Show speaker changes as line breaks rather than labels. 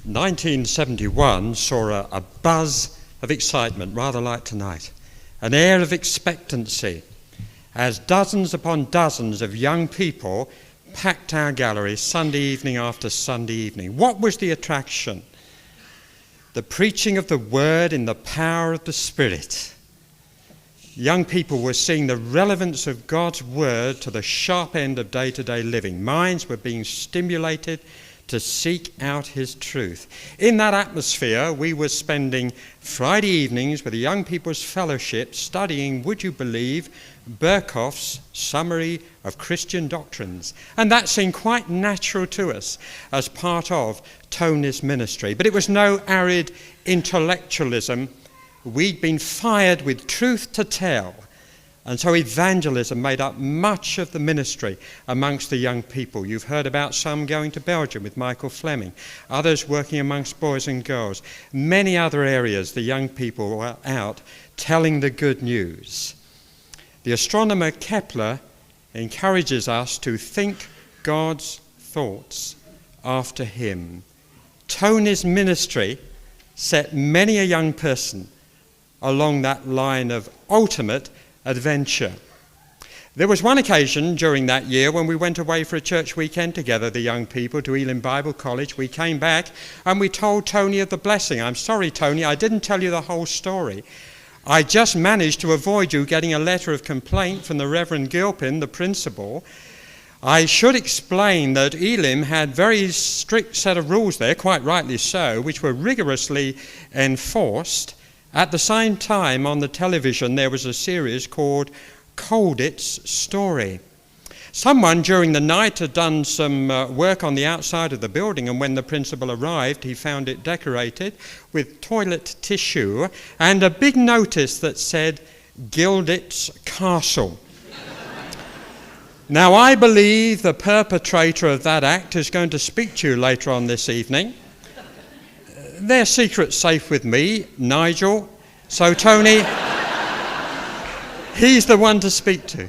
1971 saw a buzz of excitement, rather like tonight, an air of expectancy, as dozens upon dozens of young people packed our gallery Sunday evening after Sunday evening. What was the attraction? The preaching of the word in the power of the Spirit. Young people were seeing the relevance of God's word to the sharp end of day-to-day living. Minds were being stimulated to seek out his truth. In that atmosphere, we were spending Friday evenings with the Young People's Fellowship studying, would you believe, Berkhof's Summary of Christian Doctrines. And that seemed quite natural to us as part of Tony's ministry. But it was no arid intellectualism. We'd been fired with truth to tell. And so evangelism made up much of the ministry amongst the young people. You've heard about some going to Belgium with Michael Fleming, others working amongst boys and girls. Many other areas the young people were out telling the good news. The astronomer Kepler encourages us to think God's thoughts after him. Tony's ministry set many a young person along that line of ultimate adventure. There was one occasion during that year when we went away for a church weekend together, the young people, to Elim Bible College. We came back and we told Tony of the blessing. I'm sorry, Tony, I didn't tell you the whole story. I just managed to avoid you getting a letter of complaint from the Reverend Gilpin, the principal. I should explain that Elim had very strict set of rules there, quite rightly so, which were rigorously enforced. At the same time, on the television, there was a series called Coldit's Story. Someone during the night had done some work on the outside of the building, and when the principal arrived, he found it decorated with toilet tissue and a big notice that said, Gildit's Castle. Now, I believe the perpetrator of that act is going to speak to you later on this evening. Their secret's safe with me, Nigel. So, Tony, he's the one to speak to.